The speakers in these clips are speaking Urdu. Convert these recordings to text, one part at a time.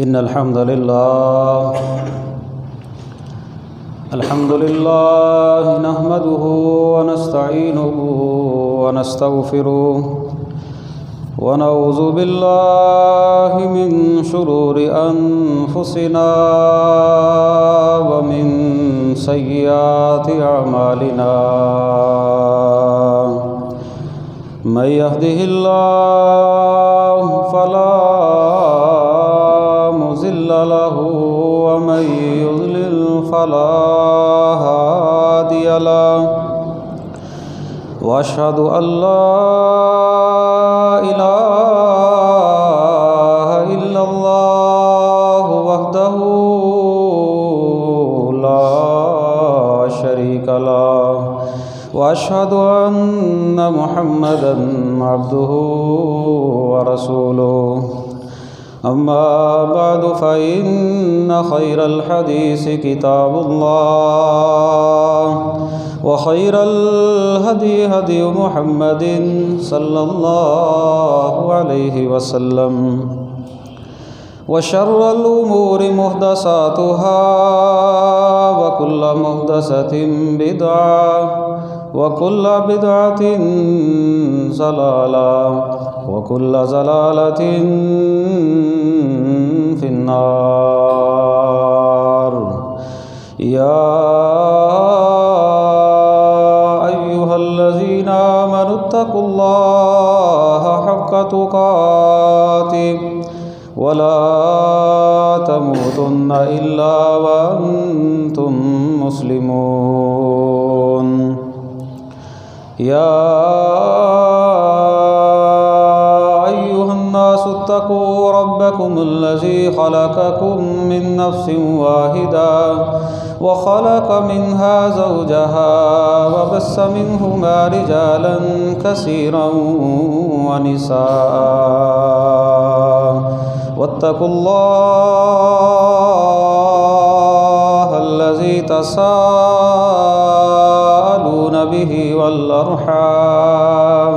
إن الحمد لله نحمده ونستعينه ونستغفره ونعوذ بالله من شرور أنفسنا ومن سيئات أعمالنا من يهده الله فلا مضل له ومن يضلل فلا هادي له وأشهد أن لا إله إلا الله وحده لا شريك له وأشهد أن محمدًا عبده ورسوله أما بعد فإن خير الحديث كتاب الله وخير الهدي هدي محمد صلى الله عليه وسلم وشر الأمور محدثاتها وكل محدثة بدعة وكل بدعة ضلالة وكل ضلالة في النار يا أيها الذين آمنوا اتقوا الله حق تقاته ولا تموتن إلا وأنتم مسلمون يا أيها الناس اتقوا ربكم الذي خلقكم من نفس واحدة وخلق منها زوجها وبث منهما رجالا كثيرا ونساء واتقوا الله الذي تساءلون به والأرحام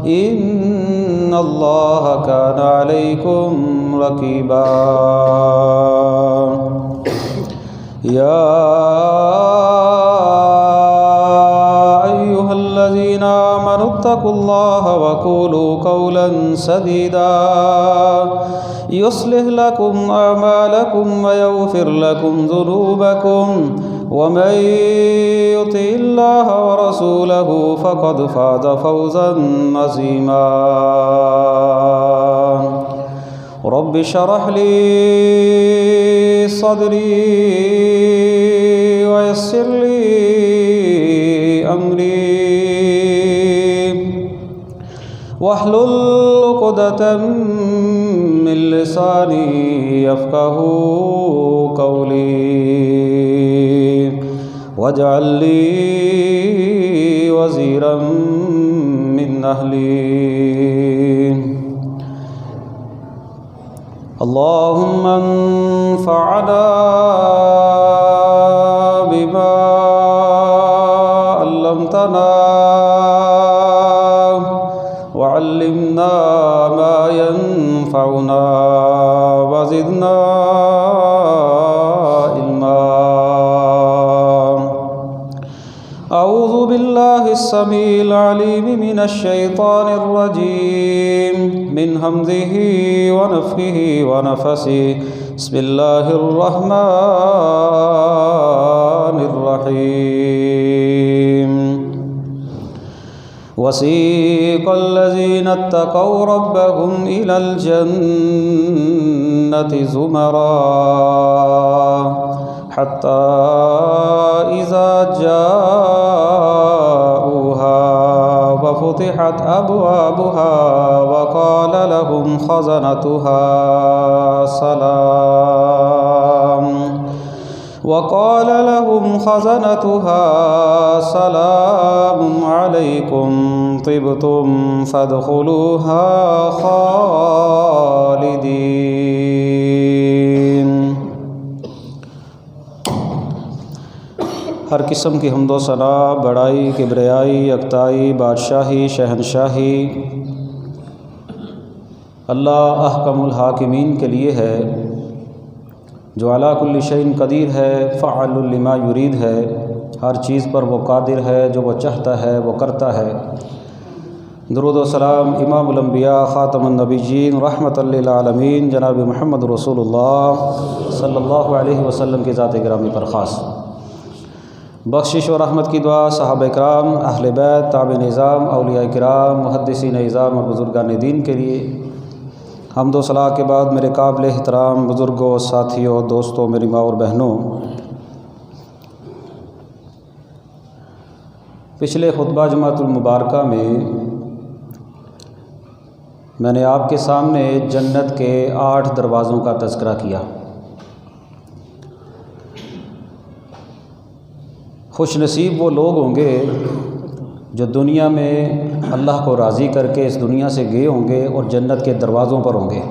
إن الله كان عليكم رقيبا يا أيها الذين آمنوا اتقوا الله وقولوا قولا سديدا يصلح لكم أعمالكم ويغفر لكم ذنوبكم ومن يطع الله ورسوله فقد فاز فوزا عظيما رب اشرح لي صدري ويسر لي أمري واحلل عقدة من لساني يفقهوا قولي واجعل لي وزيرا من أهلي اللهم انفعنا بما علمتنا وعلمنا ما ينفعنا وزدنا علما أعوذ بالله السميع العليم من الشيطان الرجيم من همزه ونفخه ونفسه بسم الله الرحمن الرحيم وسيق الذين اتقوا ربهم إلى الجنة زمرا حتى إذا جاءوها وفتحت أبوابها وقال لهم خزنتها سلام عليكم طبتم فادخلوها خالدين ہر قسم کی حمد و ثنا، بڑائی، کبریائی، یکتائی، بادشاہی، شہنشاہی اللہ احکم الحاکمین کے لیے ہے، جو علی کل شیء قدیر ہے، فعال لما یرید ہے، ہر چیز پر وہ قادر ہے، جو وہ چاہتا ہے وہ کرتا ہے۔ درود و سلام امام الانبیاء خاتم النبیین رحمۃ للعالمین جناب محمد رسول اللہ صلی اللہ علیہ وسلم کی ذات گرامی پر خاص۔ بخشش و رحمت کی دعا صحابہ کرام، اہل بیت، تابع نظام، اولیاء کرام، محدثین اعظام اور بزرگان دین کے لیے۔ حمد و ثنا کے بعد میرے قابل احترام بزرگوں، ساتھیوں، دوستوں، میری ماں اور بہنوں، پچھلے خطبہ جمعۃ المبارکہ میں نے آپ کے سامنے جنت کے 8 دروازوں کا تذکرہ کیا۔ خوش نصیب وہ لوگ ہوں گے جو دنیا میں اللہ کو راضی کر کے اس دنیا سے گئے ہوں گے اور جنت کے دروازوں پر ہوں گے،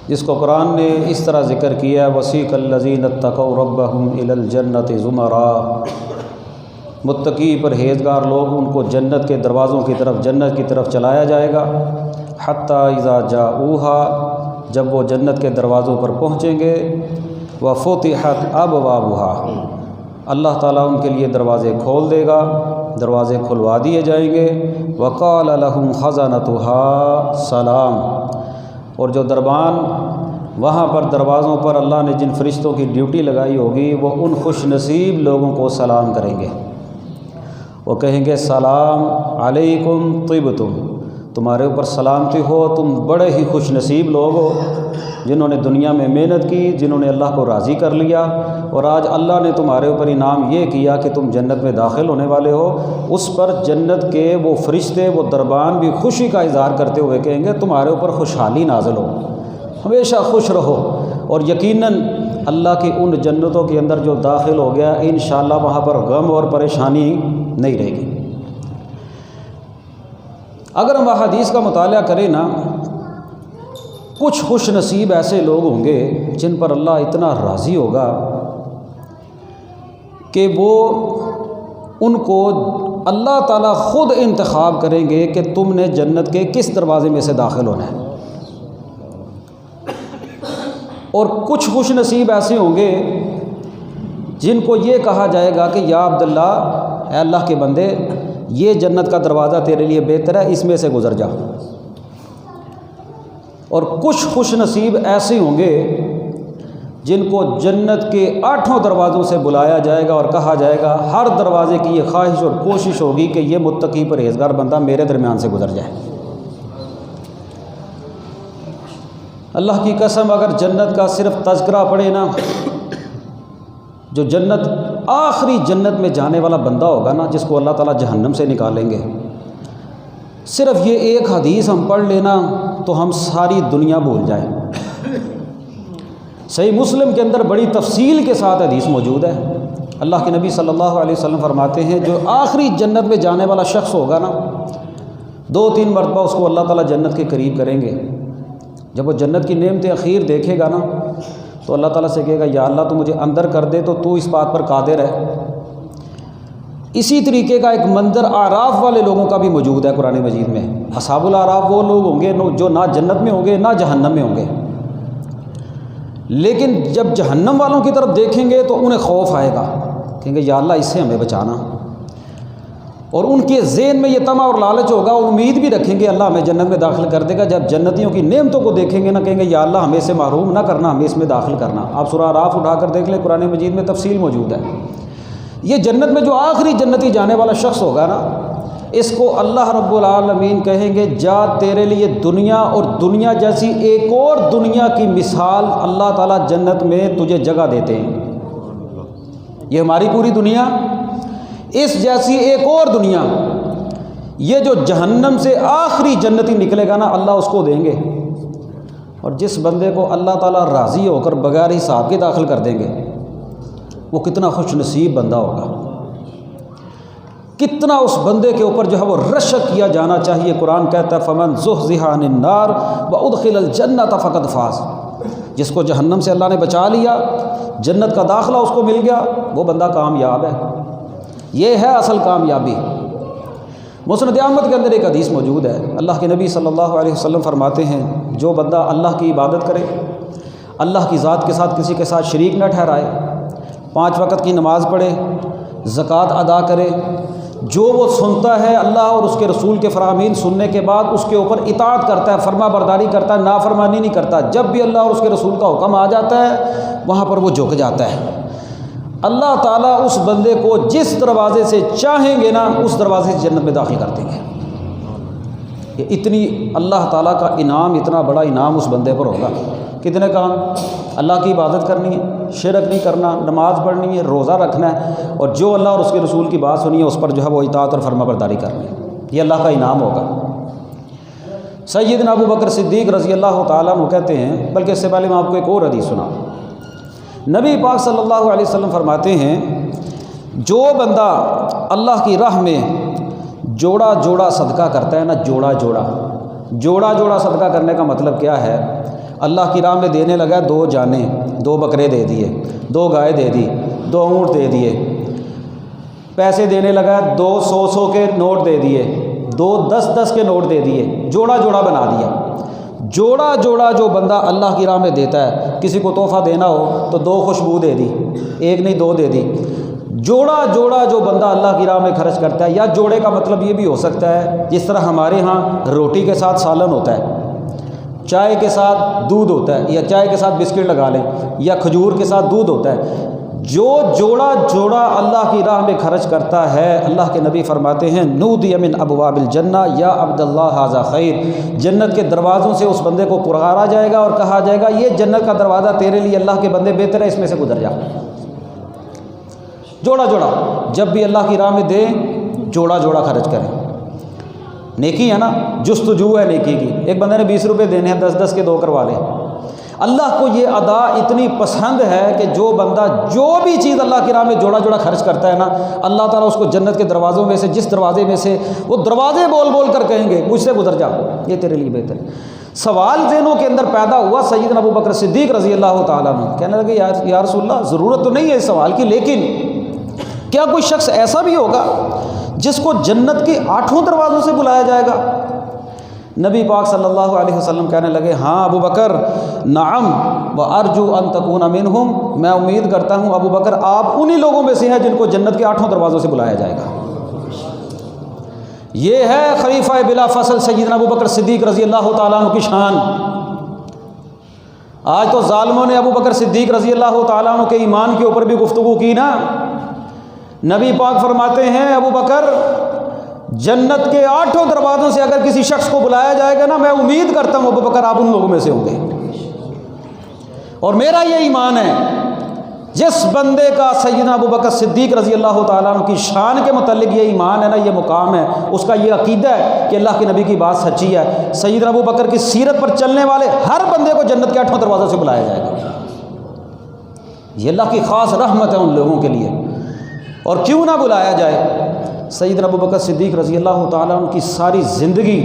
جس کو قرآن نے اس طرح ذکر کیا، وسیق الذین اتقوا ربهم الی الجنۃ زمرا۔ متقی پرہیزگار لوگ، ان کو جنت کے دروازوں کی طرف، جنت کی طرف چلایا جائے گا، حتی اذا جاؤہا، جب وہ جنت کے دروازوں پر پہنچیں گے، وفتحت ابوابہا، اللہ تعالیٰ ان کے لیے دروازے کھول دے گا، دروازے کھلوا دیے جائیں گے، وقال لہم خزنتہا سلام، اور جو دربان وہاں پر دروازوں پر اللہ نے جن فرشتوں کی ڈیوٹی لگائی ہوگی، وہ ان خوش نصیب لوگوں کو سلام کریں گے، وہ کہیں گے سلام علیکم طبتم، تمہارے اوپر سلامتی ہو، تم بڑے ہی خوش نصیب لوگ ہو، جنہوں نے دنیا میں محنت کی، جنہوں نے اللہ کو راضی کر لیا، اور آج اللہ نے تمہارے اوپر انعام یہ کیا کہ تم جنت میں داخل ہونے والے ہو۔ اس پر جنت کے وہ فرشتے، وہ دربان بھی خوشی کا اظہار کرتے ہوئے کہیں گے تمہارے اوپر خوشحالی نازل ہو، ہمیشہ خوش رہو، اور یقیناً اللہ کی ان جنتوں کے اندر جو داخل ہو گیا، انشاءاللہ وہاں پر غم اور پریشانی نہیں رہے گی۔ اگر ہم احادیث کا مطالعہ کریں نا، کچھ خوش نصیب ایسے لوگ ہوں گے جن پر اللہ اتنا راضی ہوگا کہ وہ ان کو اللہ تعالیٰ خود انتخاب کریں گے کہ تم نے جنت کے کس دروازے میں سے داخل ہونا ہے۔ اور کچھ خوش نصیب ایسے ہوں گے جن کو یہ کہا جائے گا کہ یا عبداللہ، اے اللہ کے بندے، یہ جنت کا دروازہ تیرے لیے بہتر ہے، اس میں سے گزر جا۔ اور کچھ خوش نصیب ایسے ہوں گے جن کو جنت کے 8 دروازوں سے بلایا جائے گا اور کہا جائے گا، ہر دروازے کی یہ خواہش اور کوشش ہوگی کہ یہ متقی پرہیزگار بندہ میرے درمیان سے گزر جائے۔ اللہ کی قسم، اگر جنت کا صرف تذکرہ پڑھے نا، جو جنت آخری جنت میں جانے والا بندہ ہوگا نا، جس کو اللہ تعالیٰ جہنم سے نکالیں گے، صرف یہ ایک حدیث ہم پڑھ لینا تو ہم ساری دنیا بھول جائیں۔ صحیح مسلم کے اندر بڑی تفصیل کے ساتھ حدیث موجود ہے۔ اللہ کے نبی صلی اللہ علیہ وسلم فرماتے ہیں، جو آخری جنت میں جانے والا شخص ہوگا نا، 2-3 مرتبہ اس کو اللہ تعالیٰ جنت کے قریب کریں گے۔ جب وہ جنت کی نعمت اخیر دیکھے گا نا، تو اللہ تعالیٰ سے کہے گا، یا اللہ تو مجھے اندر کر دے، تو تو اس بات پر قادر ہے۔ اسی طریقے کا ایک منظر اعراف والے لوگوں کا بھی موجود ہے قرآن مجید میں۔ اصحاب الاعراف وہ لوگ ہوں گے جو نہ جنت میں ہوں گے نہ جہنم میں ہوں گے، لیکن جب جہنم والوں کی طرف دیکھیں گے تو انہیں خوف آئے گا، کہیں گے یا اللہ اس سے ہمیں بچانا، اور ان کے ذہن میں یہ طمع اور لالچ ہوگا، اور امید بھی رکھیں گے اللہ ہمیں جنت میں داخل کر دے گا۔ جب جنتیوں کی نعمتوں کو دیکھیں گے نا، کہیں گے یا اللہ ہمیں اسے محروم نہ کرنا، ہمیں اس میں داخل کرنا۔ آپ سورہ اعراف اٹھا کر دیکھ لیں، قرآن مجید میں تفصیل موجود ہے۔ یہ جنت میں جو آخری جنتی جانے والا شخص ہوگا نا، اس کو اللہ رب العالمین کہیں گے، جا تیرے لیے دنیا اور دنیا جیسی ایک اور دنیا کی مثال اللہ تعالیٰ جنت میں تجھے جگہ دیتے ہیں۔ یہ ہماری پوری دنیا، اس جیسی ایک اور دنیا، یہ جو جہنم سے آخری جنتی نکلے گا نا، اللہ اس کو دیں گے۔ اور جس بندے کو اللہ تعالیٰ راضی ہو کر بغیر حساب کے داخل کر دیں گے، وہ کتنا خوش نصیب بندہ ہوگا، کتنا اس بندے کے اوپر جو ہے وہ رشک کیا جانا چاہیے۔ قرآن کہتا ہے فمن زحزح عن النار وادخل الجنۃ فقد فاز، جس کو جہنم سے اللہ نے بچا لیا، جنت کا داخلہ اس کو مل گیا، وہ بندہ کامیاب ہے۔ یہ ہے اصل کامیابی۔ مسند احمد کے اندر ایک حدیث موجود ہے، اللہ کے نبی صلی اللہ علیہ وسلم فرماتے ہیں، جو بندہ اللہ کی عبادت کرے، اللہ کی ذات کے ساتھ کسی کے ساتھ شریک نہ ٹھہرائے، 5 وقت کی نماز پڑھے، زکوٰۃ ادا کرے، جو وہ سنتا ہے اللہ اور اس کے رسول کے فرامین سننے کے بعد اس کے اوپر اطاعت کرتا ہے، فرما برداری کرتا ہے، نافرمانی نہیں کرتا۔ جب بھی اللہ اور اس کے رسول کا حکم آ جاتا ہے وہاں پر وہ جھک جاتا ہے۔ اللہ تعالیٰ اس بندے کو جس دروازے سے چاہیں گے نا اس دروازے سے جنت میں داخل کر دیں گے۔ یہ اتنی اللہ تعالیٰ کا انعام، اتنا بڑا انعام اس بندے پر ہوگا۔ کتنے کام؟ اللہ کی عبادت کرنی ہے، شرک نہیں کرنا، نماز پڑھنی ہے، روزہ رکھنا ہے، اور جو اللہ اور اس کے رسول کی بات سنی ہے اس پر جو ہے وہ اطاعت اور فرما برداری کرنی ہے۔ یہ اللہ کا انعام ہوگا۔ سیدنا ابو بکر صدیق رضی اللہ تعالیٰ عنہ کہتے ہیں، بلکہ اس سے پہلے میں آپ کو ایک اور حدیث سنا۔ نبی پاک صلی اللہ علیہ وسلم فرماتے ہیں، جو بندہ اللہ کی راہ میں جوڑا جوڑا صدقہ کرتا ہے نا، جوڑا جوڑا صدقہ کرنے کا مطلب کیا ہے؟ اللہ کی راہ میں دینے لگا 2 جانیں، 2 بکرے دے دیے، 2 گائے دے دی، 2 اونٹ دے دیے، پیسے دینے لگا 2 100 کے نوٹ دے دیے، 2 10 کے نوٹ دے دیے، جوڑا بنا دیا۔ جوڑا جو بندہ اللہ کی راہ میں دیتا ہے، کسی کو تحفہ دینا ہو تو 2 خوشبو دے دی، 1 نہیں 2 دے دی۔ جوڑا جو بندہ اللہ کی راہ میں خرچ کرتا ہے، یا جوڑے کا مطلب یہ بھی ہو سکتا ہے جس طرح ہمارے ہاں روٹی کے ساتھ سالن ہوتا ہے، چائے کے ساتھ دودھ ہوتا ہے، یا چائے کے ساتھ بسکٹ لگا لیں، یا کھجور کے ساتھ دودھ ہوتا ہے۔ جو جوڑا اللہ کی راہ میں خرچ کرتا ہے، اللہ کے نبی فرماتے ہیں، نودی من ابواب الجنہ یا عبداللہ ھذا خیر، جنت کے دروازوں سے اس بندے کو پکارا جائے گا اور کہا جائے گا یہ جنت کا دروازہ تیرے لیے اللہ کے بندے بہتر ہے، اس میں سے گزر جا۔ جوڑا جب بھی اللہ کی راہ میں دیں، جوڑا خرچ کریں۔ نیکی ہے نا، جستجو ہے نیکی کی۔ ایک بندے نے 20 روپے دینے ہیں، 10 کے 2 کروا لیں۔ اللہ کو یہ ادا اتنی پسند ہے کہ جو بندہ جو بھی چیز اللہ کی راہ میں جوڑا خرچ کرتا ہے نا، اللہ تعالیٰ اس کو جنت کے دروازوں میں سے، جس دروازے میں سے وہ دروازے بول کر کہیں گے مجھ سے گزر جا، یہ تیرے لیے بہتر ہے۔ سوال ذہنوں کے اندر پیدا ہوا، سیدنا ابو بکر صدیق رضی اللہ تعالیٰ عنہ کہنے لگے یا رسول اللہ، ضرورت تو نہیں ہے اس سوال کی، لیکن کیا کوئی شخص ایسا بھی ہوگا جس کو جنت کے 8 دروازوں سے بلایا جائے گا؟ نبی پاک صلی اللہ علیہ وسلم کہنے لگے، ہاں ابو بکر، نعم وارجو ان تکون منہم، میں امید کرتا ہوں ابو بکر آپ انہی لوگوں میں سے ہیں جن کو جنت کے 8 دروازوں سے بلایا جائے گا۔ یہ ہے خلیفہ بلا فصل سیدنا ابو بکر صدیق رضی اللہ تعالیٰ عنہ کی شان۔ آج تو ظالموں نے ابو بکر صدیق رضی اللہ تعالیٰ عنہ کے ایمان کے اوپر بھی گفتگو کی نا۔ نبی پاک فرماتے ہیں، ابو بکر جنت کے 8 دروازوں سے اگر کسی شخص کو بلایا جائے گا نا، میں امید کرتا ہوں ابو بکر آپ ان لوگوں میں سے ہوں گے۔ اور میرا یہ ایمان ہے، جس بندے کا سیدنا ابو بکر صدیق رضی اللہ تعالیٰ عنہ کی شان کے متعلق یہ ایمان ہے نا، یہ مقام ہے، اس کا یہ عقیدہ ہے کہ اللہ کے نبی کی بات سچی ہے، سیدنا ابو بکر کی سیرت پر چلنے والے ہر بندے کو جنت کے 8 دروازوں سے بلایا جائے گا۔ یہ اللہ کی خاص رحمت ہے ان لوگوں کے لیے۔ اور کیوں نہ بلایا جائے؟ سیدنا ابو بکر صدیق رضی اللہ تعالیٰ عنہ کی ساری زندگی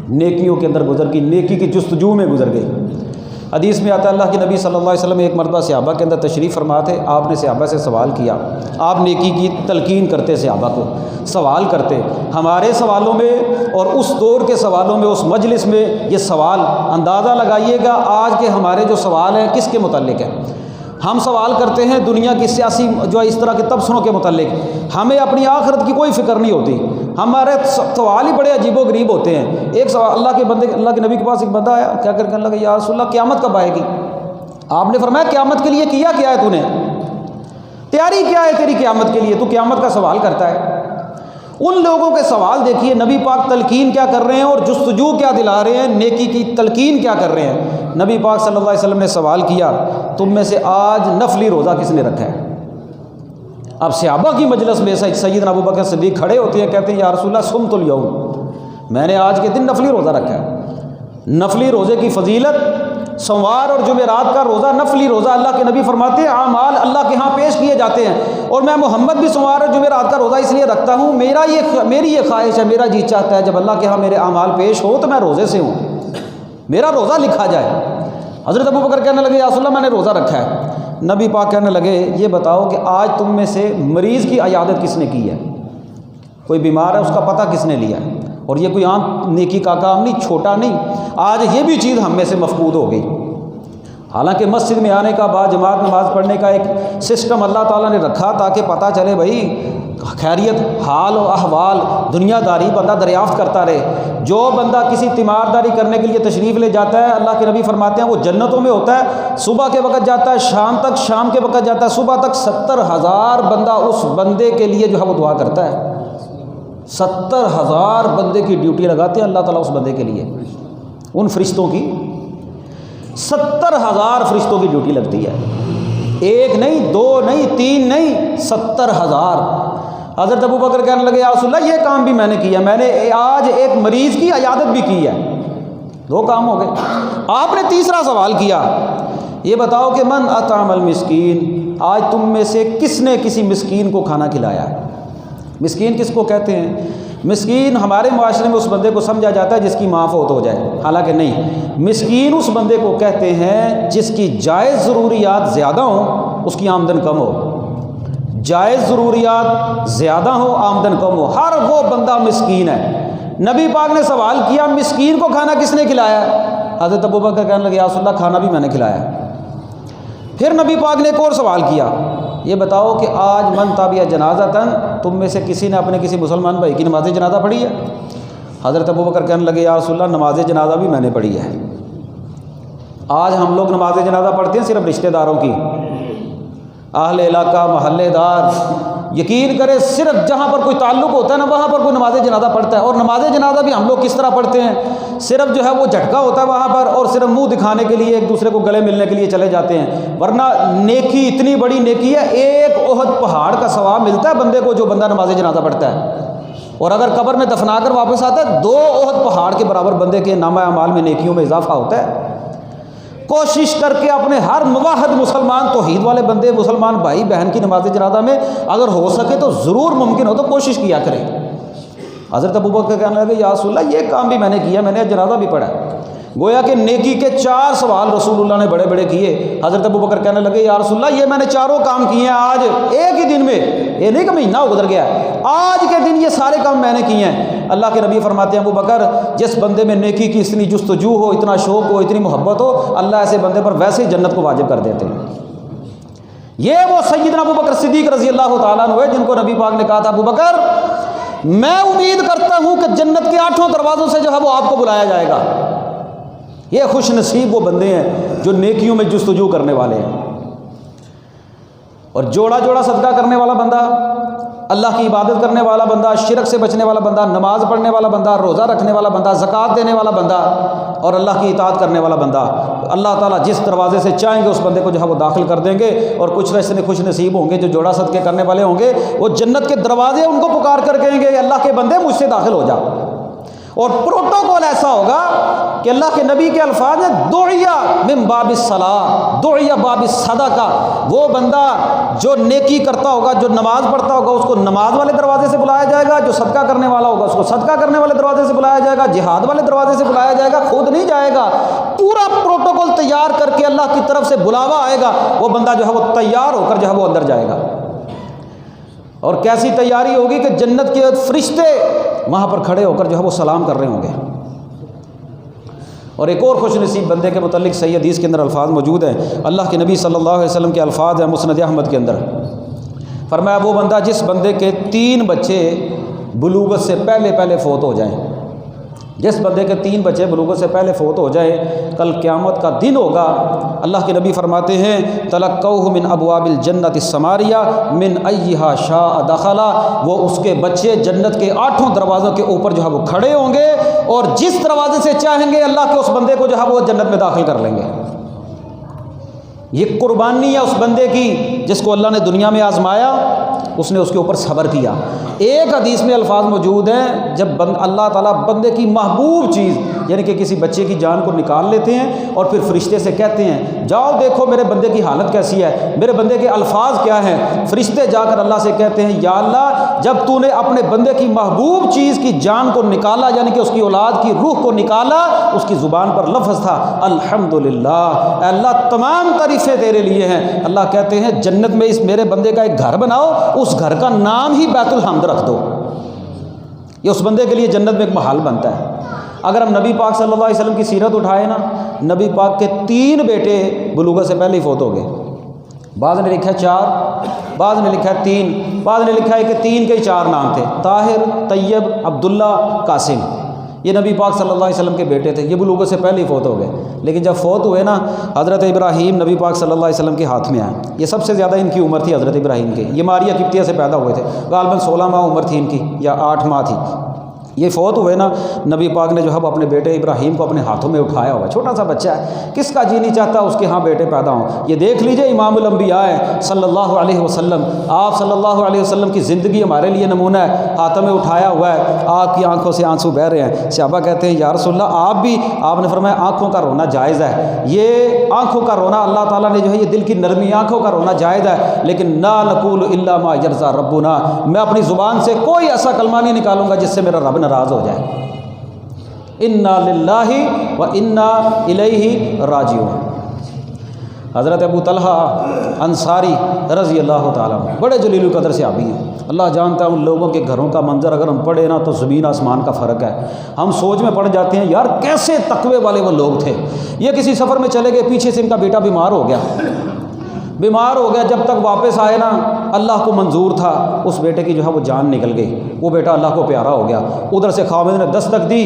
نیکیوں کے اندر گزر گئی، نیکی کی جستجو میں گزر گئی۔ حدیث میں آتا ہے، اللہ کے نبی صلی اللہ علیہ وسلم ایک مرتبہ صحابہ کے اندر تشریف فرما تھے، آپ نے صحابہ سے سوال کیا، آپ نیکی کی تلقین کرتے، صحابہ کو سوال کرتے۔ ہمارے سوالوں میں اور اس دور کے سوالوں میں، اس مجلس میں یہ سوال اندازہ لگائیے گا آج کے ہمارے جو سوال ہیں کس کے متعلق ہیں۔ ہم سوال کرتے ہیں دنیا کی سیاسی جو اس طرح کے تبصروں کے متعلق، ہمیں اپنی آخرت کی کوئی فکر نہیں ہوتی، ہمارے سوال ہی بڑے عجیب و غریب ہوتے ہیں۔ ایک سوال، اللہ کے نبی کے پاس ایک بندہ آیا، کیا کہنے لگا، یا رسول اللہ قیامت کب آئے گی؟ آپ نے فرمایا قیامت کے لیے کیا ہے تو نے، تیاری کیا ہے تیری قیامت کے لیے، تو قیامت کا سوال کرتا ہے۔ ان لوگوں کے سوال دیکھیے، نبی پاک تلقین کیا کر رہے ہیں اور جستجو کیا دلا رہے ہیں، نیکی کی تلقین کیا کر رہے ہیں۔ نبی پاک صلی اللہ علیہ وسلم نے سوال کیا، تم میں سے آج نفلی روزہ کس نے رکھا ہے؟ اب صحابہ کی مجلس میں سیدنا ابو بکر صدیق کھڑے ہوتے ہیں، کہتے ہیں یا رسول اللہ صمت الیوم، میں نے آج کے دن نفلی روزہ رکھا ہے۔ نفلی روزے کی فضیلت، سوموار اور جمعرات کا روزہ نفلی روزہ، اللہ کے نبی فرماتے ہیں اعمال اللہ کے ہاں پیش کیے جاتے ہیں، اور میں محمد بھی سوموار اور جمعرات کا روزہ اس لیے رکھتا ہوں، میری یہ خواہش ہے، میرا جی چاہتا ہے جب اللہ کے ہاں میرے اعمال پیش ہو تو میں روزے سے ہوں، میرا روزہ لکھا جائے۔ حضرت ابو بکر کہنے لگے یا رسول اللہ میں نے روزہ رکھا ہے۔ نبی پاک کہنے لگے یہ بتاؤ کہ آج تم میں سے مریض کی عیادت کس نے کی ہے؟ کوئی بیمار ہے اس کا پتہ کس نے لیا ہے؟ اور یہ کوئی عام نیکی کا کام نہیں، چھوٹا نہیں، آج یہ بھی چیز ہم میں سے مفقود ہو گئی۔ حالانکہ مسجد میں آنے کا بعد جماعت نماز پڑھنے کا ایک سسٹم اللہ تعالیٰ نے رکھا تاکہ پتہ چلے بھائی خیریت حال و احوال دنیا داری بندہ دریافت کرتا رہے۔ جو بندہ کسی تیمارداری کرنے کے لیے تشریف لے جاتا ہے، اللہ کے نبی فرماتے ہیں وہ جنتوں میں ہوتا ہے، صبح کے وقت جاتا ہے شام تک، شام کے وقت جاتا ہے صبح تک، 70,000 بندہ اس بندے کے لیے جو ہے وہ دعا کرتا ہے۔ 70,000 بندے کی ڈیوٹی لگاتے ہیں اللہ تعالیٰ اس بندے کے لیے، ان فرشتوں کی 70,000 فرشتوں کی ڈیوٹی لگتی ہے، ایک نہیں، دو نہیں، تین نہیں، 70,000۔ حضرت ابوبکر کہنے لگے یا رسول اللہ یہ کام بھی میں نے کیا، میں نے آج ایک مریض کی عیادت بھی کی ہے، 2 کام ہو گئے۔ آپ نے تیسرا سوال کیا، یہ بتاؤ کہ من اطعم المسکین، آج تم میں سے کس نے کسی مسکین کو کھانا کھلایا ہے؟ مسکین کس کو کہتے ہیں؟ مسکین ہمارے معاشرے میں اس بندے کو سمجھا جاتا ہے جس کی ماں فوت ہو جائے، حالانکہ نہیں، مسکین اس بندے کو کہتے ہیں جس کی جائز ضروریات زیادہ ہوں، اس کی آمدن کم ہو، جائز ضروریات زیادہ ہو، آمدن کم ہو، ہر وہ بندہ مسکین ہے۔ نبی پاک نے سوال کیا مسکین کو کھانا کس نے کھلایا؟ حضرت ابوبکر کہنے لگے یا رسول اللہ کھانا بھی میں نے کھلایا۔ پھر نبی پاک نے ایک اور سوال کیا، یہ بتاؤ کہ آج من تابع جنازتاً، تم میں سے کسی نے اپنے کسی مسلمان بھائی کی نماز جنازہ پڑھی ہے؟ حضرت ابوبکر کہنے لگے یا رسول اللہ نماز جنازہ بھی میں نے پڑھی ہے۔ آج ہم لوگ نماز جنازہ پڑھتے ہیں صرف رشتہ داروں کی، اہل علاقہ، محلے دار، یقین کرے صرف جہاں پر کوئی تعلق ہوتا ہے نا وہاں پر کوئی نماز جنازہ پڑھتا ہے۔ اور نماز جنازہ بھی ہم لوگ کس طرح پڑھتے ہیں، صرف جو ہے وہ جھٹکا ہوتا ہے وہاں پر، اور صرف منہ دکھانے کے لیے ایک دوسرے کو گلے ملنے کے لیے چلے جاتے ہیں، ورنہ نیکی اتنی بڑی نیکی ہے، ایک احد پہاڑ کا ثواب ملتا ہے بندے کو جو بندہ نماز جنازہ پڑھتا ہے، اور اگر قبر میں دفنا کر واپس آتا ہے 2 احد پہاڑ کے برابر بندے کے نامہ اعمال میں نیکیوں میں اضافہ ہوتا ہے۔ کوشش کر کے اپنے ہر موحد مسلمان توحید والے بندے مسلمان بھائی بہن کی نماز جنازہ میں اگر ہو سکے تو ضرور ممکن ہو تو کوشش کیا کریں۔ حضرت ابوبکر کہنے لگے یا رسول اللہ یہ کام بھی میں نے کیا، میں نے جنازہ بھی پڑھا۔ گویا کہ نیکی کے 4 سوال رسول اللہ نے بڑے بڑے کیے۔ حضرت ابوبکر کہنے لگے یا رسول اللہ یہ میں نے 4 کام کیے ہیں آج ایک ہی دن میں، یہ نہیں کہ مہینہ گزر گیا، آج کے دن یہ سارے کام میں نے کیے ہیں۔ اللہ کے نبی فرماتے ہیں ابوبکر جس بندے میں نیکی کی اتنی جستجو ہو، اتنا شوق ہو، اتنی محبت ہو، اللہ ایسے بندے پر ویسے ہی جنت کو واجب کر دیتے ہیں۔ یہ وہ سیدنا ابوبکر صدیق رضی اللہ تعالیٰ عنہ جن کو نبی پاک نے کہا تھا ابوبکر میں امید کرتا ہوں کہ جنت کے 8 دروازوں سے جو ہے وہ آپ کو بلایا جائے گا۔ یہ خوش نصیب وہ بندے ہیں جو نیکیوں میں جستجو کرنے والے ہیں۔ اور جوڑا جوڑا صدقہ کرنے والا بندہ، اللہ کی عبادت کرنے والا بندہ، شرک سے بچنے والا بندہ، نماز پڑھنے والا بندہ، روزہ رکھنے والا بندہ، زکوٰۃ دینے والا بندہ اور اللہ کی اطاعت کرنے والا بندہ، اللہ تعالیٰ جس دروازے سے چاہیں گے اس بندے کو جو ہے وہ داخل کر دیں گے۔ اور کچھ ایسے خوش نصیب ہوں گے جو جوڑا صدقے کرنے والے ہوں گے، وہ جنت کے دروازے ان کو پکار کر کہیں گے اللہ کے بندے مجھ سے داخل ہو جا۔ اور پروٹوکول ایسا ہوگا کہ اللہ کے نبی کے الفاظ ہیں دعیا من باب الصلاۃ، دعیا باب الصدقہ، وہ بندہ جو نیکی کرتا ہوگا، جو نماز پڑھتا ہوگا اس کو نماز والے دروازے سے بلایا جائے گا، جو صدقہ کرنے والا ہوگا اس کو صدقہ کرنے والے دروازے سے بلایا جائے گا، جہاد والے دروازے سے بلایا جائے گا، خود نہیں جائے گا، پورا پروٹوکول تیار کر کے اللہ کی طرف سے بلاوا آئے گا، وہ بندہ جو ہے وہ تیار ہو کر جو ہے وہ اندر جائے گا۔ اور کیسی تیاری ہوگی کہ جنت کے فرشتے وہاں پر کھڑے ہو کر جو ہے وہ سلام کر رہے ہوں گے۔ اور ایک اور خوش نصیب بندے کے متعلق صحیح حدیث کے اندر الفاظ موجود ہیں، اللہ کے نبی صلی اللہ علیہ وسلم کے الفاظ ہیں مسند احمد کے اندر، فرمایا وہ بندہ جس بندے کے 3 بچے بلوغت سے پہلے فوت ہو جائیں، جس بندے کے 3 بچے بلوغت سے پہلے فوت ہو جائیں، کل قیامت کا دن ہوگا، اللہ کے نبی فرماتے ہیں تلقوہ من ابواب الجنت الثمانیہ من ایہا شاء دخل، وہ اس کے بچے جنت کے 8 دروازوں کے اوپر جو ہے وہ کھڑے ہوں گے، اور جس دروازے سے چاہیں گے اللہ کے اس بندے کو جو ہے وہ جنت میں داخل کر لیں گے۔ یہ قربانی ہے اس بندے کی جس کو اللہ نے دنیا میں آزمایا، اس نے اس کے اوپر صبر کیا۔ ایک حدیث میں الفاظ موجود ہیں جب اللہ تعالیٰ بندے کی محبوب چیز یعنی کہ کسی بچے کی جان کو نکال لیتے ہیں اور پھر فرشتے سے کہتے ہیں جاؤ دیکھو میرے بندے کی حالت کیسی ہے، میرے بندے کے الفاظ کیا ہیں، فرشتے جا کر اللہ سے کہتے ہیں یا اللہ جب تو نے اپنے بندے کی محبوب چیز کی جان کو نکالا یعنی کہ اس کی اولاد کی روح کو نکالا، اس کی زبان پر لفظ تھا الحمدللہ، اے اللہ تمام تعریفیں تیرے لیے ہیں۔ اللہ کہتے ہیں جنت میں اس میرے بندے کا ایک گھر بناؤ، اس گھر کا نام ہی بیت الحمد رکھ دو، یہ اس بندے کے لیے جنت میں ایک محل بنتا ہے۔ اگر ہم نبی پاک صلی اللہ علیہ وسلم کی سیرت اٹھائے نا، نبی پاک کے 3 بیٹے بلوغت سے پہلے ہی فوت ہو گئے۔ بعض نے لکھا 4، بعض نے لکھا 3، بعض نے لکھا ہے کہ 3 کے 4 نام تھے، طاہر، طیب، عبداللہ، قاسم۔ یہ نبی پاک صلی اللہ علیہ وسلم کے بیٹے تھے، یہ بلوغت سے پہلے ہی فوت ہو گئے۔ لیکن جب فوت ہوئے نا، حضرت ابراہیم نبی پاک صلی اللہ علیہ وسلم کے ہاتھ میں آئے۔ یہ سب سے زیادہ ان کی عمر تھی حضرت ابراہیم کی، یہ ماریہ قبطیہ سے پیدا ہوئے تھے، غالباً 16 ماہ عمر تھی ان کی یا 8 ماہ تھی۔ یہ فوت ہوئے نا، نبی پاک نے جو ہے اپنے بیٹے ابراہیم کو اپنے ہاتھوں میں اٹھایا ہوا ہے، چھوٹا سا بچہ ہے، کس کا جی نہیں چاہتا اس کے ہاں بیٹے پیدا ہوں۔ یہ دیکھ لیجئے امام الانبیاء ہے صلی اللہ علیہ وسلم، آپ صلی اللہ علیہ وسلم کی زندگی ہمارے لیے نمونہ ہے، ہاتھوں میں اٹھایا ہوا ہے، آپ کی آنکھوں سے آنسو بہہ رہے ہیں۔ صحابہ کہتے ہیں یا رسول اللہ آپ بھی، آپ نے فرمایا آنکھوں کا رونا جائز ہے، یہ آنکھوں کا رونا اللہ تعالیٰ نے جو ہے یہ دل کی نرمی، آنکھوں کا رونا جائز ہے، لیکن لا نقول الا ما یرضی ربنا، میں اپنی زبان سے کوئی ایسا کلمہ نہیں نکالوں گا جس سے میرا رب ناراض ہو جائے۔ انا للہ و انا الیہ راجعون۔ حضرت ابو طلحہ انصاری رضی اللہ تعالیٰ عنہ بڑے جلیل القدر صحابی ہیں، اللہ جانتا ہے ان لوگوں کے گھروں کا منظر اگر ہم پڑھے نا تو زمین آسمان کا فرق ہے۔ ہم سوچ میں پڑ جاتے ہیں یار کیسے تقوی والے وہ لوگ تھے۔ یہ کسی سفر میں چلے گئے، پیچھے سے ان کا بیٹا بیمار ہو گیا، جب تک واپس آئے نا اللہ کو منظور تھا، اس بیٹے کی جو ہے وہ جان نکل گئی، وہ بیٹا اللہ کو پیارا ہو گیا۔ ادھر سے خاوند نے دستک دی،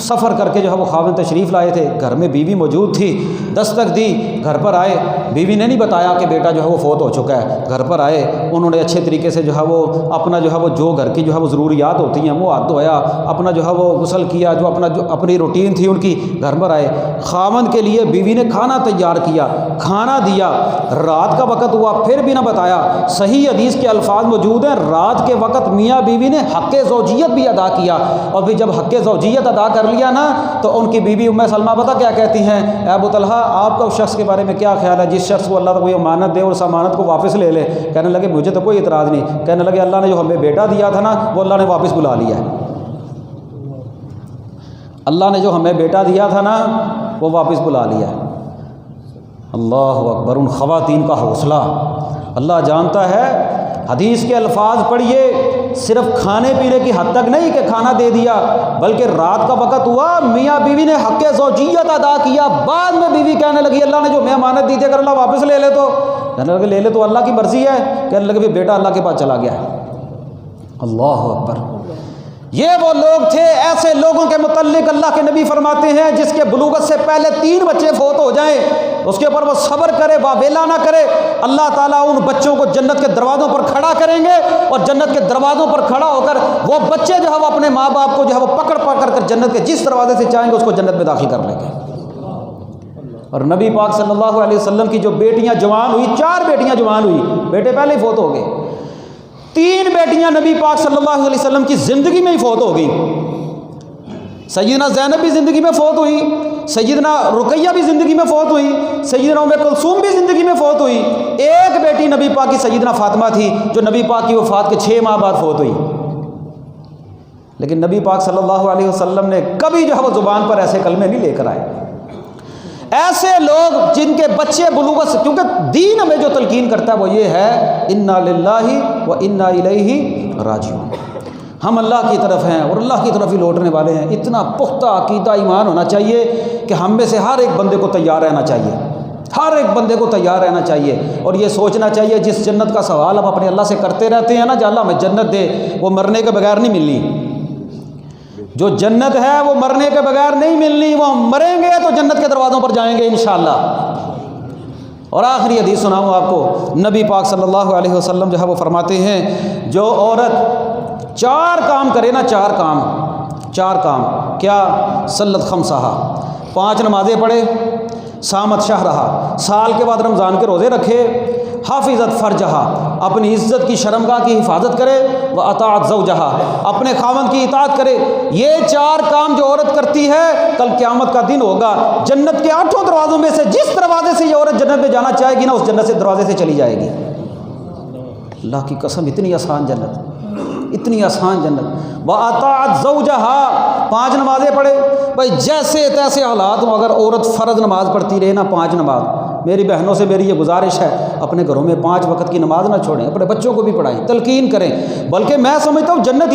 سفر کر کے جو ہے وہ خاوند تشریف لائے تھے، گھر میں بیوی موجود تھی، دستک دی، گھر پر آئے، بیوی نے نہیں بتایا کہ بیٹا جو ہے وہ فوت ہو چکا ہے۔ گھر پر آئے، انہوں نے اچھے طریقے سے جو ہے وہ اپنا جو ہے وہ جو گھر کی جو ہے وہ ضروریات ہوتی ہیں وہ ہاتھ دھویا، اپنا جو ہے وہ غسل کیا، جو اپنی روٹین تھی ان کی۔ گھر پر آئے، خاوند کے لیے بیوی نے کھانا تیار کیا، کھانا دیا، رات کا وقت ہوا پھر بھی نہ بتایا۔ صحیح حدیث کے الفاظ موجود ہیں، رات کے وقت میاں بیوی نے حق زوجیت بھی ادا کیا، اور پھر جب حق زوجیت ادا کر لیا نا تو ان کی بیوی ام سلمہ پتہ کیا کہتی ہیں، اے ابو طلحہ آپ کا اس شخص کے بارے میں کیا خیال ہے جس شخص کو اللہ کوئی امانت دے اور اس امانت کو واپس لے لے؟ کہنے لگے مجھے تو کوئی اعتراض نہیں، کہنے لگے اللہ نے جو ہمیں بیٹا دیا تھا نا وہ اللہ نے واپس بلا لیا ہے، اللہ نے جو ہمیں بیٹا دیا تھا نا وہ واپس بلا لیا ہے۔ اللہ اکبر، ان خواتین کا حوصلہ اللہ جانتا ہے۔ حدیث کے الفاظ پڑھیے، صرف کھانے پینے کی حد تک نہیں کہ کھانا دے دیا، بلکہ رات کا وقت ہوا میاں بیوی نے حق زوجیت ادا کیا۔ بعد میں بیوی کہنے لگی اللہ نے جو ہمیں امانت دی تھی اگر اللہ واپس لے لے تو، کہنے لگے لے لے تو اللہ کی مرضی ہے، کہنے لگے بیٹا اللہ کے پاس چلا گیا ہے۔ اللہ اکبر، یہ وہ لوگ تھے، ایسے لوگوں کے متعلق اللہ کے نبی فرماتے ہیں جس کے بلوغت سے پہلے 3 بچے فوت ہو جائیں، اس کے اوپر وہ صبر کرے، واویلا نہ کرے، اللہ تعالیٰ ان بچوں کو جنت کے دروازوں پر کھڑا کریں گے، اور جنت کے دروازوں پر کھڑا ہو کر وہ بچے جو ہے وہ اپنے ماں باپ کو جو ہے وہ پکڑ کر جنت کے جس دروازے سے چاہیں گے اس کو جنت میں داخل کر لیں گے۔ اور نبی پاک صلی اللہ علیہ وسلم کی جو بیٹیاں جوان ہوئی، 4 بیٹیاں جوان ہوئی، بیٹے پہلے ہی فوت ہو گئے، 3 بیٹیاں نبی پاک صلی اللہ علیہ وسلم کی زندگی میں ہی فوت ہو گئی۔ سیدنا زینب بھی زندگی میں فوت ہوئی، سیدنا رقیہ بھی زندگی میں فوت ہوئی، سیدنا ام کلثوم بھی زندگی میں فوت ہوئی۔ ایک بیٹی نبی پاک کی سیدنا فاطمہ تھی جو نبی پاک کی وفات کے 6 ماہ بعد فوت ہوئی، لیکن نبی پاک صلی اللہ علیہ وسلم نے کبھی جو ہے وہ زبان پر ایسے کلمے نہیں لے کر آئے۔ ایسے لوگ جن کے بچے بلوغت سے، کیونکہ دین ہمیں جو تلقین کرتا ہے وہ یہ ہے انا للہ و انا الیہ راجعون، ہم اللہ کی طرف ہیں اور اللہ کی طرف ہی لوٹنے والے ہیں۔ اتنا پختہ عقیدہ ایمان ہونا چاہیے کہ ہم میں سے ہر ایک بندے کو تیار رہنا چاہیے، ہر ایک بندے کو تیار رہنا چاہیے، اور یہ سوچنا چاہیے جس جنت کا سوال ہم اپنے اللہ سے کرتے رہتے ہیں نا کہ اللہ ہمیں جنت دے، وہ مرنے کے بغیر نہیں ملنی۔ جو جنت ہے وہ مرنے کے بغیر نہیں ملنی، وہ مریں گے تو جنت کے دروازوں پر جائیں گے انشاءاللہ۔ اور آخری حدیث سناؤں آپ کو، نبی پاک صلی اللہ علیہ وسلم جو ہے وہ فرماتے ہیں جو عورت 4 کام کرے نا، 4 کام کیا؟ صلت خمسہا، 5 نمازیں پڑھے، صامت شہرہا، سال کے بعد رمضان کے روزے رکھے، حافظت فرجہا، اپنی عزت کی شرمگاہ کی حفاظت کرے، و اطاعت زوجہا، اپنے خاوند کی اطاعت کرے۔ یہ 4 کام جو عورت کرتی ہے کل قیامت کا دن ہوگا، جنت کے 8 دروازوں میں سے جس دروازے سے یہ عورت جنت میں جانا چاہے گی نا اس جنت سے دروازے سے چلی جائے گی۔ اللہ کی قسم، اتنی آسان جنت، اتنی آسان جنت۔ وَأَطَاعَتْ زَوْجَهَا، 5 نمازیں پڑھے، بھائی جیسے تیسے حالات ہوں، اگر عورت فرض نماز پڑھتی رہے نا 5 نماز، میری بہنوں سے میری یہ گزارش ہے اپنے گھروں میں 5 وقت کی نماز نہ چھوڑیں، اپنے بچوں کو بھی پڑھائیں، تلقین کریں۔ بلکہ میں سمجھتا ہوں جنت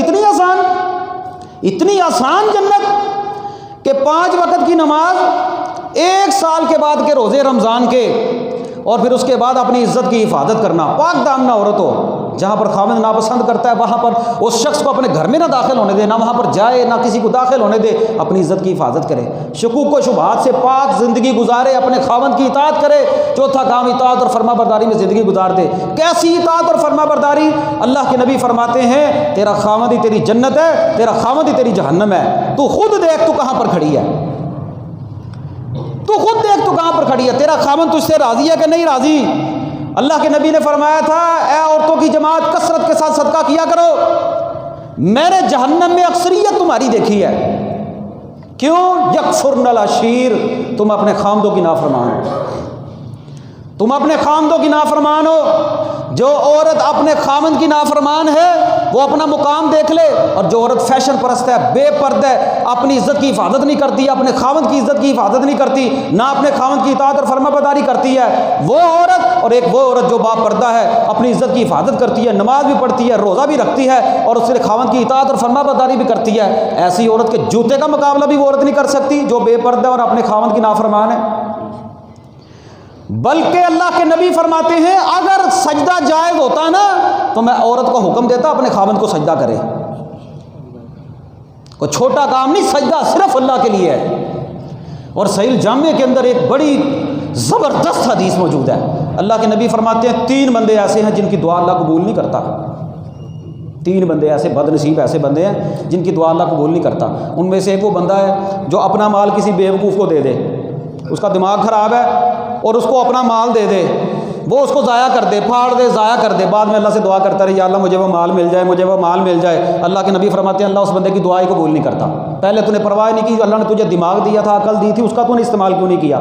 اتنی آسان جنت کہ 5 وقت کی نماز، 1 سال کے بعد کے روزے رمضان کے، اور پھر اس کے بعد اپنی عزت کی حفاظت کرنا۔ پاک دامنہ عورت ہو، جہاں پر خاوند ناپسند کرتا ہے وہاں پر اس شخص کو اپنے گھر میں نہ داخل ہونے دے، نہ وہاں پر جائے، نہ کسی کو داخل ہونے دے، اپنی عزت کی حفاظت کرے، شکوک و شبہات سے پاک زندگی گزارے، اپنے خاوند کی اطاعت کرے۔ چوتھا کام اطاعت اور فرما برداری میں زندگی گزار دے۔ کیسی اطاعت اور فرما برداری؟ اللہ کے نبی فرماتے ہیں تیرا خاوند ہی تیری جنت ہے، تیرا خاوند ہی تیری جہنم ہے۔ تو خود دیکھ تو کہاں پر کھڑی ہے، تو خود دیکھ تو کہاں پر کھڑی ہے، تیرا خاوند تجھ سے راضی ہے کہ نہیں راضی؟ اللہ کے نبی نے فرمایا تھا اے عورتوں کی جماعت کثرت کے ساتھ صدقہ کیا کرو، میں نے جہنم میں اکثریت تمہاری دیکھی ہے۔ کیوں؟ یکفرن العشیر، تم اپنے خاوندوں کی نافرمان ہو، تم اپنے خاوندوں کی نافرمان ہو۔ جو عورت اپنے خاوند کی نافرمان ہے وہ اپنا مقام دیکھ لے، اور جو عورت فیشن پرست ہے، بے پردہ ہے، اپنی عزت کی حفاظت نہیں کرتی، اپنے خاوند کی عزت کی حفاظت نہیں کرتی، نہ اپنے خاوند کی اطاعت اور فرما برداری کرتی ہے، وہ عورت اور ایک وہ عورت جو با پردہ ہے، اپنی عزت کی حفاظت کرتی ہے، نماز بھی پڑھتی ہے، روزہ بھی رکھتی ہے، اور اس سے خاوند کی اطاعت اور فرما برداری بھی کرتی ہے، ایسی عورت کے جوتے کا مقابلہ بھی وہ عورت نہیں کر سکتی جو بے پردہ اور اپنے خاوند کی نافرمان ہے۔ بلکہ اللہ کے نبی فرماتے ہیں اگر سجدہ جائز ہوتا نا تو میں عورت کو حکم دیتا اپنے خاوند کو سجدہ کرے۔ کوئی چھوٹا کام نہیں، سجدہ صرف اللہ کے لیے ہے۔ اور صحیح جامع کے اندر ایک بڑی زبردست حدیث موجود ہے۔ اللہ کے نبی فرماتے ہیں 3 بندے ایسے ہیں جن کی دعا اللہ قبول نہیں کرتا۔ 3 بندے ایسے بد نصیب ایسے بندے ہیں جن کی دعا اللہ قبول نہیں کرتا۔ ان میں سے ایک وہ بندہ ہے جو اپنا مال کسی بیوقوف کو دے دے، اس کا دماغ خراب ہے اور اس کو اپنا مال دے دے، وہ اس کو ضائع کر دے، پھاڑ دے، ضائع کر دے، بعد میں اللہ سے دعا کرتا رہے یا اللہ مجھے وہ مال مل جائے، مجھے وہ مال مل جائے۔ اللہ کے نبی فرماتے ہیں اللہ اس بندے کی دعا ہی قبول نہیں کرتا۔ پہلے تو نے پرواہ نہیں کی، اللہ نے تجھے دماغ دیا تھا، عقل دی تھی، اس کا تو نے استعمال کیوں نہیں کیا؟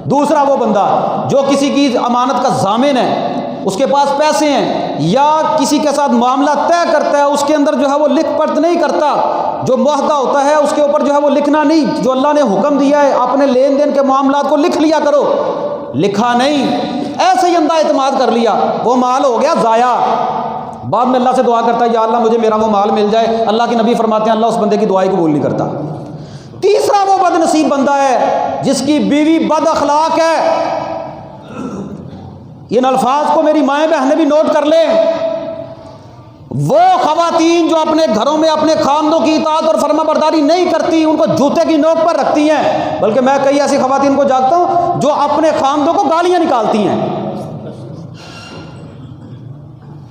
دوسرا وہ بندہ جو کسی کی امانت کا ضامن ہے، اس کے پاس پیسے ہیں یا کسی کے ساتھ معاملہ طے کرتا ہے، اس کے اندر جو ہے وہ لکھ پڑھ نہیں کرتا، جو معاہدہ ہوتا ہے اس کے اوپر جو ہے وہ لکھنا نہیں، جو اللہ نے حکم دیا ہے اپنے لین دین کے معاملات کو لکھ لیا کرو، لکھا نہیں، ایسے ہی اندھا اعتماد کر لیا، وہ مال ہو گیا ضائع۔ بعد میں اللہ سے دعا کرتا ہے یا اللہ مجھے میرا وہ مال مل جائے، اللہ کے نبی فرماتے ہیں اللہ اس بندے کی دعا ہی قبول نہیں کرتا۔ تیسرا وہ بد نصیب بندہ ہے جس کی بیوی بد اخلاق ہے۔ ان الفاظ کو میری مائیں بہنیں بھی نوٹ کر لیں۔ وہ خواتین جو اپنے گھروں میں اپنے خاوندوں کی اطاعت اور فرما برداری نہیں کرتی، ان کو جوتے کی نوک پر رکھتی ہیں، بلکہ میں کئی ایسی خواتین کو جانتا ہوں جو اپنے خاوندوں کو گالیاں نکالتی ہیں،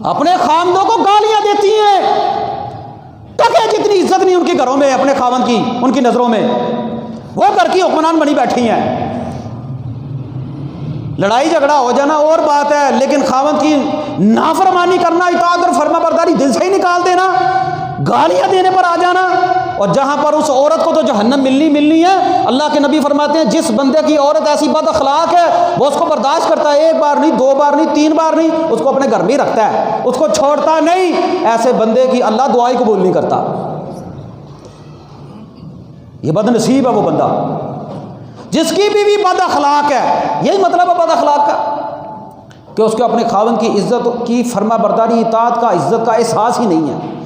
اپنے خاوندوں کو گالیاں دیتی ہیں، ٹکے جتنی عزت نہیں ان کے گھروں میں اپنے خاوند کی، ان کی نظروں میں وہ گھر کی حکمران بنی بیٹھی ہیں۔ لڑائی جھگڑا ہو جانا اور بات ہے، لیکن خاوند کی نافرمانی کرنا، اطاعت اور فرما برداری دل سے ہی نکال دینا، گالیاں دینے پر آ جانا، اور جہاں پر اس عورت کو تو جہنم ملنی ہے۔ اللہ کے نبی فرماتے ہیں جس بندے کی عورت ایسی بد اخلاق ہے وہ اس کو برداشت کرتا ہے، 1 بار نہیں، 2 بار نہیں، 3 بار نہیں، اس کو اپنے گھر میں ہی رکھتا ہے، اس کو چھوڑتا نہیں۔ ایسے بندے کی اللہ دعا ہی قبول نہیں کرتا۔ یہ بد نصیب ہے وہ بندہ جس کی بیوی بد اخلاق ہے۔ یہی مطلب ہے بد اخلاق کا کہ اس کو اپنے خاوند کی عزت کی فرما برداری اطاعت کا عزت کا احساس ہی نہیں ہے۔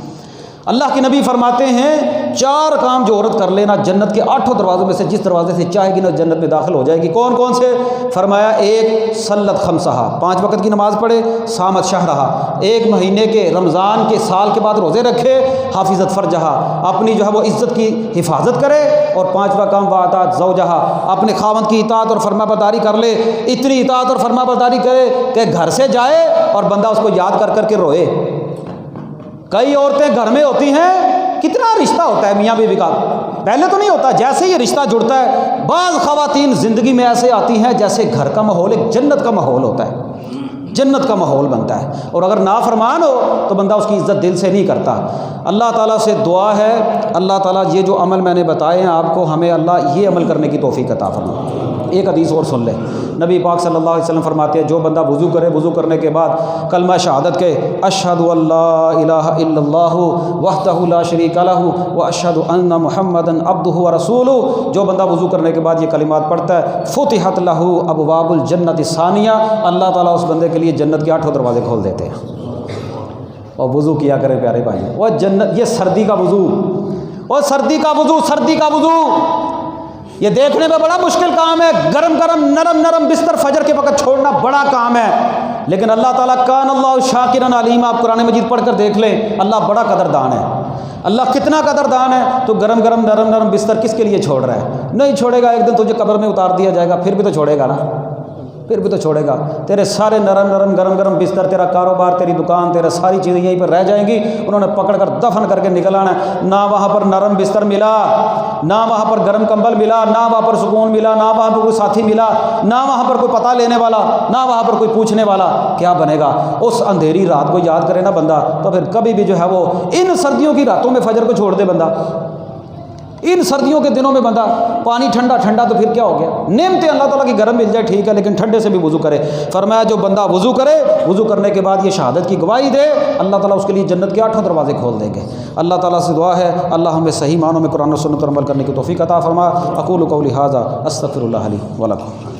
اللہ کے نبی فرماتے ہیں 4 کام جو عورت کر لینا جنت کے 8 دروازوں میں سے جس دروازے سے چاہے گی نا جنت میں داخل ہو جائے گی۔ کون کون سے؟ فرمایا 1 صلت خمسہا، 5 وقت کی نماز پڑھے، صامت شہرہا، 1 مہینے کے رمضان کے سال کے بعد روزے رکھے، حافظت فرجہا، اپنی جو ہے وہ عزت کی حفاظت کرے، اور 5واں کام واطاعت زوجہا، اپنے خاوند کی اطاعت اور فرما برداری کر لے، اتنی اطاعت اور فرما برداری کرے کہ گھر سے جائے اور بندہ اس کو یاد کر کر کے روئے۔ کئی عورتیں گھر میں ہوتی ہیں، کتنا رشتہ ہوتا ہے میاں بیوی کا، پہلے تو نہیں ہوتا، جیسے یہ رشتہ جڑتا ہے بعض خواتین زندگی میں ایسے آتی ہیں جیسے گھر کا ماحول ایک جنت کا ماحول ہوتا ہے، جنت کا ماحول بنتا ہے، اور اگر نافرمان ہو تو بندہ اس کی عزت دل سے نہیں کرتا۔ اللہ تعالیٰ سے دعا ہے اللہ تعالیٰ یہ جو عمل میں نے بتائے ہیں آپ کو، ہمیں اللہ یہ عمل کرنے کی توفیق عطا فرمائے۔ ایک حدیث اور سن لیں، نبی پاک صلی اللہ علیہ وسلم فرماتے ہیں جو بندہ وضو کرے، وضو کرنے کے بعد کلمہ شہادت کے اشہد ان لا الہ الا اللہ وحدہ لا شریک لہ واشہد ان محمدا عبدہ ورسولہ، جو بندہ وضو کرنے کے بعد یہ کلمات پڑھتا ہے فتحت لہ ابواب الجنت الثانیہ، اللہ تعالیٰ اس بندے کے لیے جنت کے 8 دروازے کھول دیتے ہیں۔ اور وضو کیا کرے پیارے بھائی، وہ جنت، یہ سردی کا وضو، اور سردی کا وضو، سردی کا وضو یہ دیکھنے میں بڑا مشکل کام ہے، گرم گرم نرم نرم بستر فجر کے وقت چھوڑنا بڑا کام ہے، لیکن اللہ تعالیٰ کان اللہ شاکرا علیما، آپ قرآن مجید پڑھ کر دیکھ لیں، اللہ بڑا قدردان ہے، اللہ کتنا قدردان ہے۔ تو گرم گرم نرم نرم بستر کس کے لیے چھوڑ رہا ہے؟ نہیں چھوڑے گا، ایک دن تجھے قبر میں اتار دیا جائے گا، پھر بھی تو چھوڑے گا نا، پھر بھی تو چھوڑے گا۔ تیرے سارے نرم نرم گرم گرم بستر، تیرا کاروبار، تیری دکان، تیرا ساری چیزیں یہیں پر رہ جائیں گی، انہوں نے پکڑ کر دفن کر کے نکل آنا ہے، نہ وہاں پر نرم بستر ملا، نہ وہاں پر گرم کمبل ملا، نہ وہاں پر سکون ملا، نہ وہاں پر کوئی ساتھی ملا، نہ وہاں پر کوئی پتہ لینے والا، نہ وہاں پر کوئی پوچھنے والا، کیا بنے گا؟ اس اندھیری رات کو یاد کرے نا بندہ، تو پھر کبھی بھی جو ہے وہ ان سردیوں کی راتوں میں فجر کو چھوڑ دے بندہ، ان سردیوں کے دنوں میں بندہ پانی ٹھنڈا ٹھنڈا، تو پھر کیا ہو گیا؟ نعمتیں اللہ تعالیٰ کی گرم مل جائے ٹھیک ہے، لیکن ٹھنڈے سے بھی وضو کرے۔ فرمایا جو بندہ وضو کرے، وضو کرنے کے بعد یہ شہادت کی گواہی دے، اللہ تعالیٰ اس کے لیے جنت کے 8 دروازے کھول دیں گے۔ اللہ تعالیٰ سے دعا ہے اللہ ہمیں صحیح معنوں میں قرآن و سنت پر عمل کرنے کی توفیق عطا فرما۔ اقول قولی ھذا استغفر اللہ لی ولکم۔